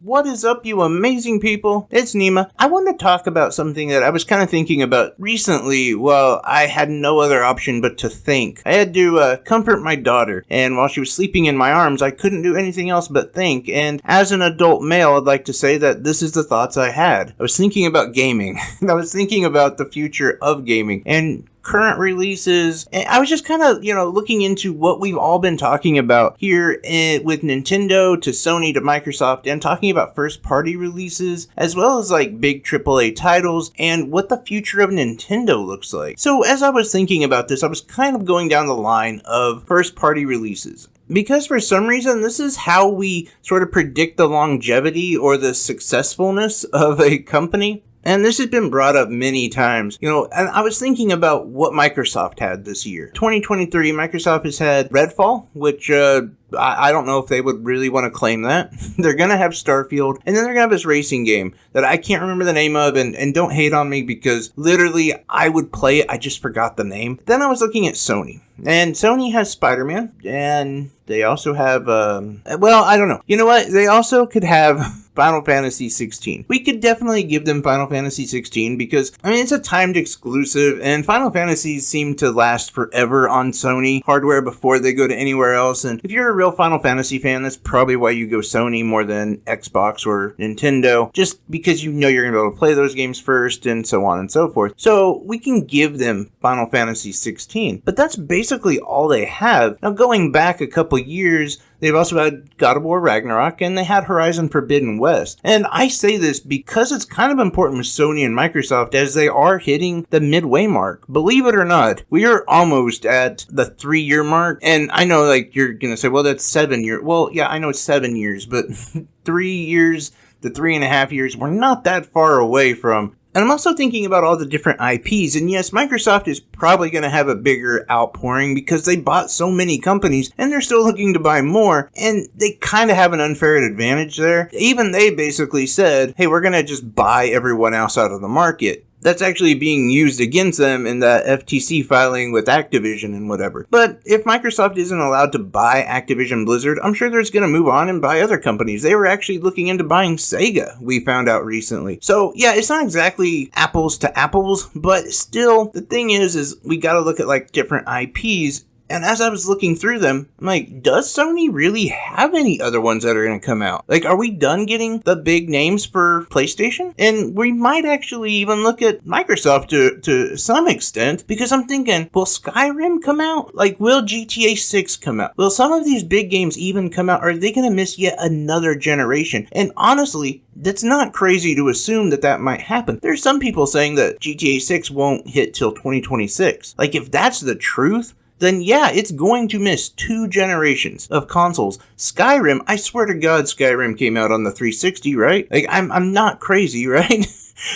What is up, you amazing people? It's Nima. I want to talk about something that I was kind of thinking about recently while I had no other option but to think. I had to comfort my daughter, and while she was sleeping in my arms, I couldn't do anything else but think, and as an adult male, I'd like to say that this is the thoughts I had. I was thinking about gaming. I was thinking about the future of gaming, and current releases. And I was just kind of, looking into what we've all been talking about here with Nintendo to Sony to Microsoft, and talking about first party releases as well as like big AAA titles and what the future of Nintendo looks like. So as I was thinking about this, I was kind of going down the line of first party releases. Because for some reason, this is how we sort of predict the longevity or the successfulness of a company. And this has been brought up many times, and I was thinking about what Microsoft had this year. 2023, Microsoft has had Redfall, which I don't know if they would really want to claim that. They're going to have Starfield, and then they're going to have this racing game that I can't remember the name of, and don't hate on me because literally I would play it, I just forgot the name. Then I was looking at Sony, and Sony has Spider-Man, and they also have, I don't know. You know what? They also could have Final Fantasy 16. We could definitely give them Final Fantasy 16 because, it's a timed exclusive, and Final Fantasies seem to last forever on Sony hardware before they go to anywhere else, and if you're a real Final Fantasy fan, that's probably why you go Sony more than Xbox or Nintendo, just because you know you're going to be able to play those games first, and so on and so forth. So we can give them Final Fantasy 16, but that's basically all they have. Now, going back a couple years, they've also had God of War Ragnarok, and they had Horizon Forbidden West. And I say this because it's kind of important with Sony and Microsoft as they are hitting the midway mark. Believe it or not, we are almost at the 3-year mark. And I know, you're going to say, well, that's 7 years. Well, yeah, I know it's 7 years, but 3 years to 3.5 years, we're not that far away from. And I'm also thinking about all the different IPs, and yes, Microsoft is probably going to have a bigger outpouring because they bought so many companies, and they're still looking to buy more, and they kind of have an unfair advantage there. Even they basically said, hey, we're going to just buy everyone else out of the market. That's actually being used against them in the FTC filing with Activision and whatever. But if Microsoft isn't allowed to buy Activision Blizzard, I'm sure they're just going to move on and buy other companies. They were actually looking into buying Sega, we found out recently. So yeah, it's not exactly apples to apples, but still, the thing is we got to look at different IPs. And as I was looking through them, I'm like, does Sony really have any other ones that are going to come out? Are we done getting the big names for PlayStation? And we might actually even look at Microsoft to some extent, because I'm thinking, will Skyrim come out? Will GTA 6 come out? Will some of these big games even come out? Are they going to miss yet another generation? And honestly, that's not crazy to assume that might happen. There's some people saying that GTA 6 won't hit till 2026. If that's the truth, then yeah, it's going to miss 2 generations of consoles. Skyrim, I swear to God, Skyrim came out on the 360, right? I'm not crazy, right?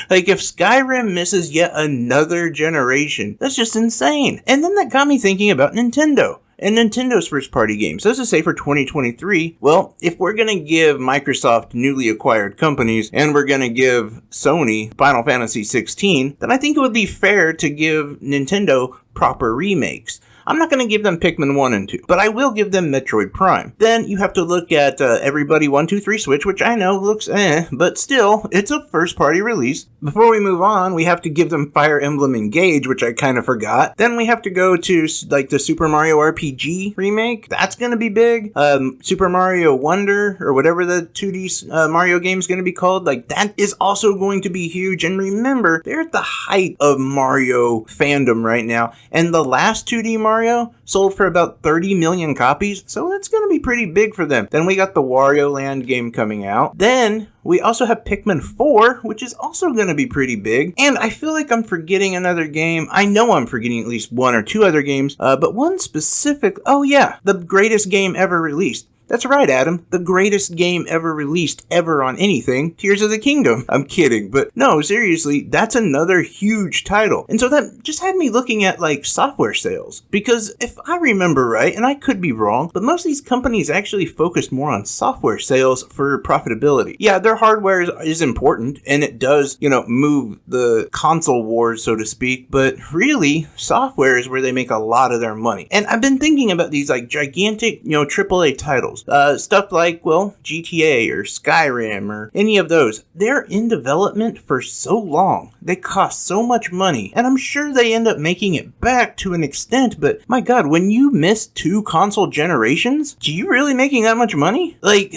If Skyrim misses yet another generation, that's just insane. And then that got me thinking about Nintendo and Nintendo's first-party games. So as to say for 2023, well, if we're going to give Microsoft newly acquired companies and we're going to give Sony Final Fantasy 16, then I think it would be fair to give Nintendo proper remakes. I'm not going to give them Pikmin 1 and 2, but I will give them Metroid Prime. Then you have to look at Everybody 1-2-3 Switch, which I know looks but still, it's a first-party release. Before we move on, we have to give them Fire Emblem Engage, which I kind of forgot. Then we have to go to, the Super Mario RPG remake. That's going to be big. Super Mario Wonder, or whatever the 2D Mario game is going to be called, that is also going to be huge. And remember, they're at the height of Mario fandom right now, and the last 2D Mario sold for about 30 million copies, so that's going to be pretty big for them. Then we got the Wario Land game coming out. Then we also have Pikmin 4, which is also going to be pretty big. And I feel like I'm forgetting another game. I know I'm forgetting at least 1 or 2 other games, but one specific, the greatest game ever released. That's right, Adam. The greatest game ever released ever on anything, Tears of the Kingdom. I'm kidding, but no, seriously, that's another huge title. And so that just had me looking at software sales. Because if I remember right, and I could be wrong, but most of these companies actually focus more on software sales for profitability. Yeah, their hardware is important, and it does, move the console wars, so to speak, but really, software is where they make a lot of their money. And I've been thinking about these gigantic, AAA titles. titles. Stuff like, well, GTA or Skyrim or any of those. They're in development for so long. They cost so much money. And I'm sure they end up making it back to an extent, but my god, when you miss 2 console generations, do you really making that much money? Like,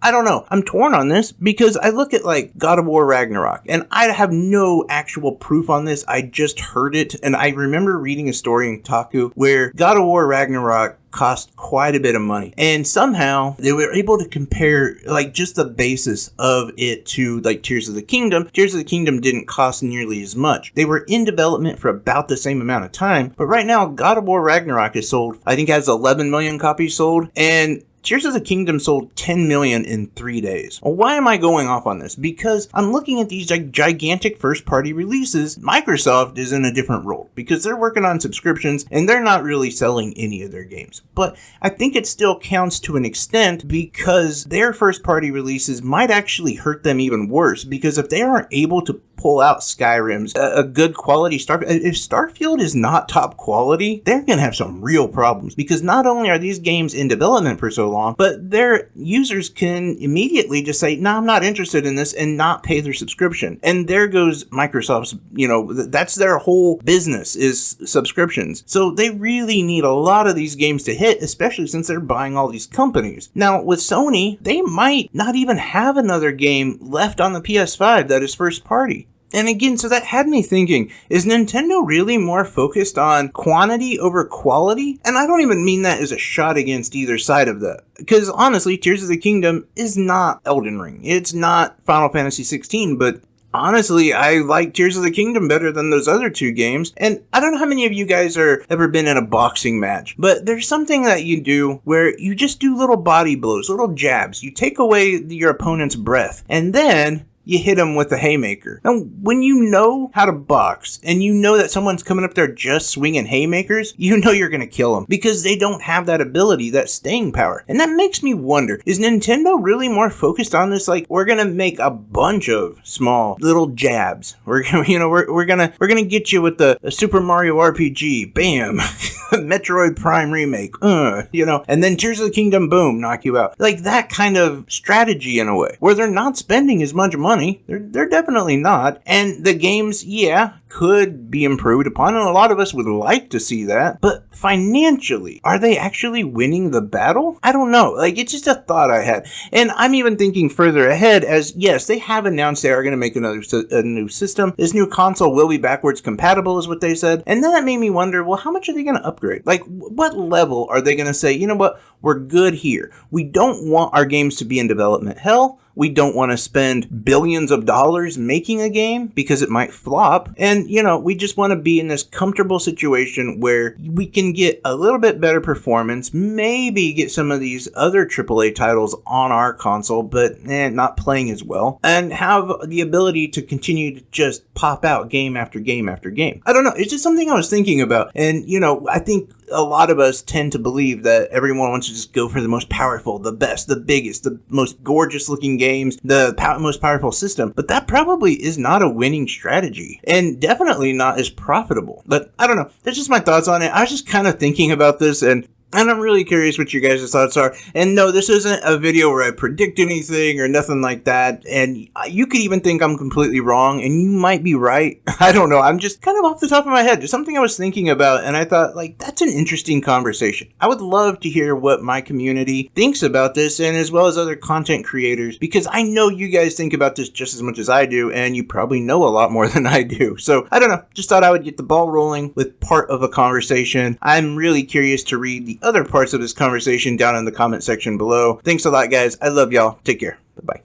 I don't know. I'm torn on this because I look at like God of War Ragnarok and I have no actual proof on this. I just heard it, and I remember reading a story in Kotaku where God of War Ragnarok cost quite a bit of money, and somehow they were able to compare like just the basis of it to like Tears of the Kingdom. Tears of the Kingdom didn't cost nearly as much. They were in development for about the same amount of time, but right now God of War Ragnarok is sold, I think has 11 million copies sold, and Tears of the Kingdom sold 10 million in 3 days. Well, why am I going off on this? Because I'm looking at these gigantic first-party releases. Microsoft is in a different role because they're working on subscriptions and they're not really selling any of their games. But I think it still counts to an extent because their first-party releases might actually hurt them even worse, because if they aren't able to pull out Skyrim's a good quality Starfield, if Starfield is not top quality, they're going to have some real problems, because not only are these games in development for so long, but their users can immediately just say, no, I'm not interested in this, and not pay their subscription. And there goes Microsoft's, that's their whole business, is subscriptions. So they really need a lot of these games to hit, especially since they're buying all these companies. Now with Sony, they might not even have another game left on the PS5 that is first party. And again, so that had me thinking, is Nintendo really more focused on quantity over quality? And I don't even mean that as a shot against either side of that. Because honestly, Tears of the Kingdom is not Elden Ring. It's not Final Fantasy 16, but honestly, I like Tears of the Kingdom better than those other 2 games. And I don't know how many of you guys are ever been in a boxing match, but there's something that you do where you just do little body blows, little jabs. You take away your opponent's breath, and then you hit him with a haymaker. Now, when you know how to box, and you know that someone's coming up there just swinging haymakers, you know you're going to kill them, because they don't have that ability, that staying power. And that makes me wonder, is Nintendo really more focused on this, like, we're going to make a bunch of small little jabs. We're going to get you with the Super Mario RPG, bam, Metroid Prime remake, and then Tears of the Kingdom, boom, knock you out. Like that kind of strategy in a way, where they're not spending as much money. They're definitely not. And the games, could be improved upon, and a lot of us would like to see that. But financially, are they actually winning the battle? I don't know. Like, it's just a thought I had. And I'm even thinking further ahead, as yes, they have announced they are going to make a new system. This new console will be backwards compatible, is what they said. And then that made me wonder, well, how much are they going to upgrade? Like, what level are they going to say, you know what, we're good here. We don't want our games to be in development hell. We don't want to spend billions of dollars making a game because it might flop. And, we just want to be in this comfortable situation where we can get a little bit better performance, maybe get some of these other AAA titles on our console, but not playing as well, and have the ability to continue to just pop out game after game after game. I don't know. It's just something I was thinking about. And, I think a lot of us tend to believe that everyone wants to just go for the most powerful, the best, the biggest, the most gorgeous looking games, the most powerful system. But that probably is not a winning strategy, and definitely not as profitable. But I don't know. That's just my thoughts on it. I was just kind of thinking about this, and I'm really curious what your guys' thoughts are. And no, this isn't a video where I predict anything or nothing like that. And you could even think I'm completely wrong, and you might be right. I don't know. I'm just kind of off the top of my head. Just something I was thinking about, and I thought, like, that's an interesting conversation. I would love to hear what my community thinks about this, and as well as other content creators, because I know you guys think about this just as much as I do, and you probably know a lot more than I do. So, I don't know. Just thought I would get the ball rolling with part of a conversation. I'm really curious to read the other parts of this conversation down in the comment section below. Thanks a lot, guys. I love y'all. Take care.